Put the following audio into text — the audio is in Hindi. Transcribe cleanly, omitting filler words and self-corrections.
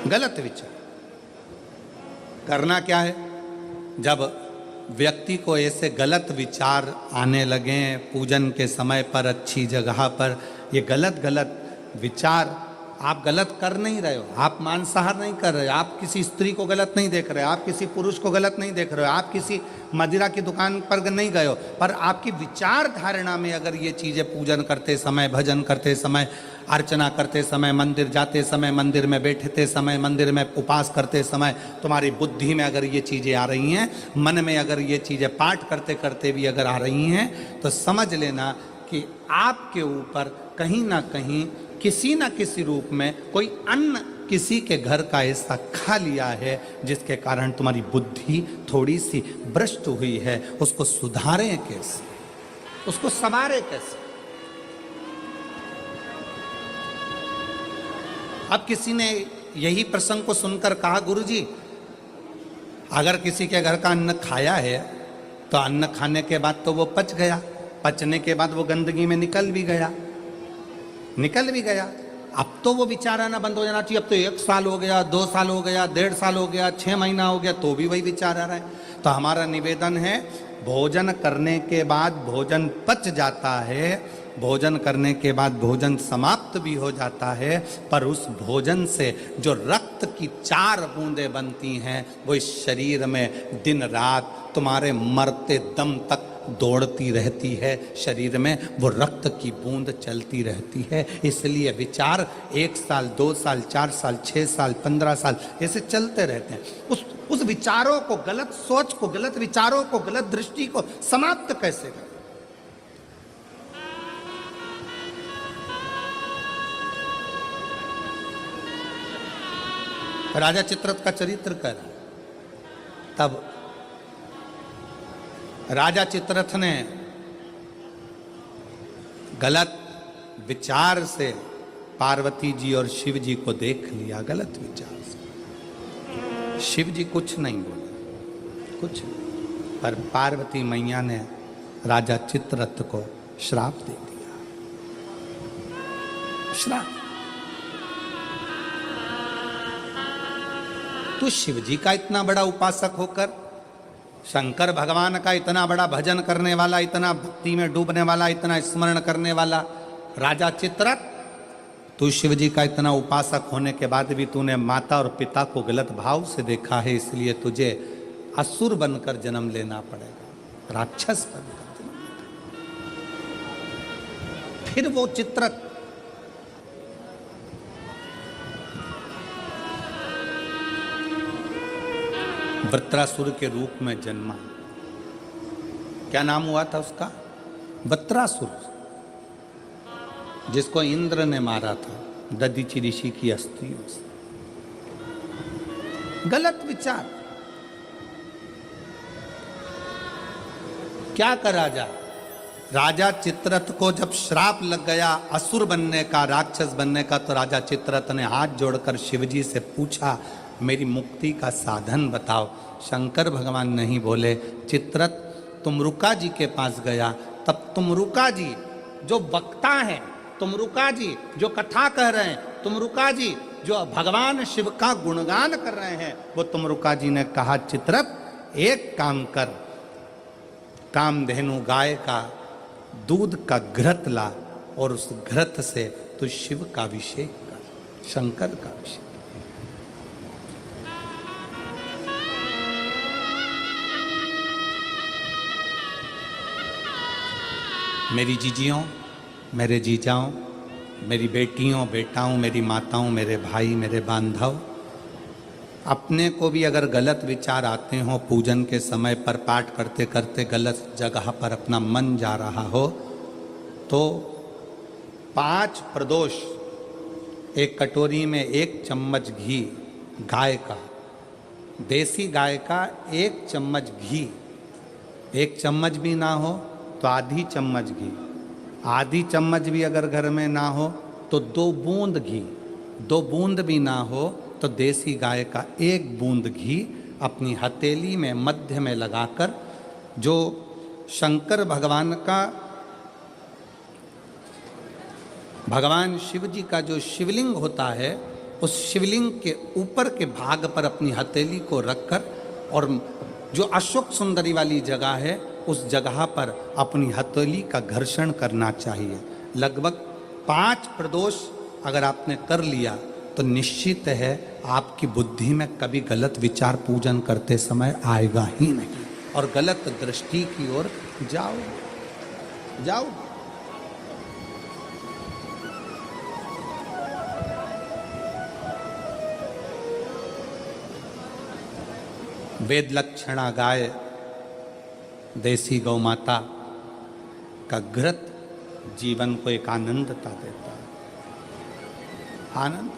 गलत विचार करना क्या है? जब व्यक्ति को ऐसे गलत विचार आने लगे पूजन के समय पर, अच्छी जगह पर, ये गलत गलत विचार, आप गलत कर नहीं रहे हो, आप मांसाहार नहीं कर रहे हो, आप किसी स्त्री को गलत नहीं देख रहे हो, आप किसी पुरुष को गलत नहीं देख रहे हो, आप किसी मदिरा की दुकान पर नहीं गए हो, पर आपकी विचार धारणा में अगर ये चीज़ें पूजन करते समय, भजन करते समय, अर्चना करते समय, मंदिर जाते समय, मंदिर में बैठते समय, मंदिर में उपास करते समय तुम्हारी बुद्धि में अगर ये चीज़ें आ रही हैं, मन में अगर ये चीज़ें पाठ करते करते भी अगर आ रही हैं, तो समझ लेना कि आपके ऊपर कहीं ना कहीं किसी न किसी रूप में कोई अन्न किसी के घर का ऐसा खा लिया है जिसके कारण तुम्हारी बुद्धि थोड़ी सी भ्रष्ट हुई है। उसको सुधारें कैसे, उसको संवारें कैसे? अब किसी ने यही प्रसंग को सुनकर कहा, गुरुजी अगर किसी के घर का अन्न खाया है तो अन्न खाने के बाद तो वो पच गया, पचने के बाद वो गंदगी में निकल भी गया, अब तो वो विचार आना बंद हो जाना चाहिए। अब तो 1 साल हो गया, 2 साल हो गया, 1.5 साल हो गया, 6 महीना हो गया, तो भी वही विचार आ रहा है। तो हमारा निवेदन है, भोजन करने के बाद भोजन पच जाता है, भोजन करने के बाद भोजन समाप्त भी हो जाता है, पर उस भोजन से जो रक्त की 4 बूंदें बनती हैं वो इस शरीर में दिन रात तुम्हारे मरते दम तक दौड़ती रहती है, शरीर में वो रक्त की बूंद चलती रहती है। इसलिए विचार 1 साल, 2 साल, 4 साल, 6 साल, 15 साल ऐसे चलते रहते हैं। उस विचारों को, गलत सोच को, गलत विचारों को, गलत दृष्टि को समाप्त कैसे करें? राजा चित्ररथ का चरित्र कर, तब राजा चित्ररथ ने गलत विचार से पार्वती जी और शिव जी को देख लिया, गलत विचार से। शिव जी कुछ नहीं बोले, कुछ नहीं, पर पार्वती मैया ने राजा चित्ररथ को श्राप दे दिया, श्राप। तो शिव जी का इतना बड़ा उपासक होकर, शंकर भगवान का इतना बड़ा भजन करने वाला, इतना भक्ति में डूबने वाला, इतना स्मरण करने वाला राजा चित्ररथ, तू शिव जी का इतना उपासक होने के बाद भी तूने माता और पिता को गलत भाव से देखा है, इसलिए तुझे असुर बनकर जन्म लेना पड़ेगा, राक्षस बनकर जन्म लेना। फिर वो चित्ररथ वृत्रासुर के रूप में जन्मा। क्या नाम हुआ था उसका? वृत्रासुर, जिसको इंद्र ने मारा था दधीचि ऋषि की अस्थियों से। गलत विचार, क्या करा जाए? राजा चित्ररथ को जब श्राप लग गया असुर बनने का, राक्षस बनने का, तो राजा चित्ररथ ने हाथ जोड़कर शिवजी से पूछा, मेरी मुक्ति का साधन बताओ। शंकर भगवान नहीं बोले। चित्ररथ तुमरुका जी के पास गया, तब तुमरुका जी जो वक्ता हैं, तुमरुका जी जो कथा कह रहे हैं, तुमरुका जी जो भगवान शिव का गुणगान कर रहे हैं, वो तुमरुका जी ने कहा, चित्ररथ एक काम कर, कामधेनु गाय का दूध का घृत ला और उस घृत से तू शिव का अभिषेक कर, शंकर का अभिषेक। मेरी जीजियों, मेरे जीजाओं, मेरी बेटियों, बेटाओं, मेरी माताओं, मेरे भाई, मेरे बांधव, अपने को भी अगर गलत विचार आते हो, पूजन के समय पर पाठ करते करते गलत जगह पर अपना मन जा रहा हो, तो 5 प्रदोष, एक कटोरी में 1 चम्मच घी गाय का, देसी गाय का 1 चम्मच घी, 1 चम्मच भी ना हो तो आधी चम्मच घी, आधी चम्मच भी अगर घर में ना हो तो 2 बूंद घी, 2 बूंद भी ना हो तो देसी गाय का 1 बूंद घी अपनी हथेली में मध्य में लगाकर, जो शंकर भगवान का, भगवान शिव जी का जो शिवलिंग होता है उस शिवलिंग के ऊपर के भाग पर अपनी हथेली को रखकर और जो अशोक सुंदरी वाली जगह है उस जगह पर अपनी हथेली का घर्षण करना चाहिए। लगभग 5 प्रदोष अगर आपने कर लिया तो निश्चित है आपकी बुद्धि में कभी गलत विचार पूजन करते समय आएगा ही नहीं और गलत दृष्टि की ओर जाओ। वेद लक्षणा गाय देसी गौ माता का घृत जीवन को एक आनंदता देता है। आनंद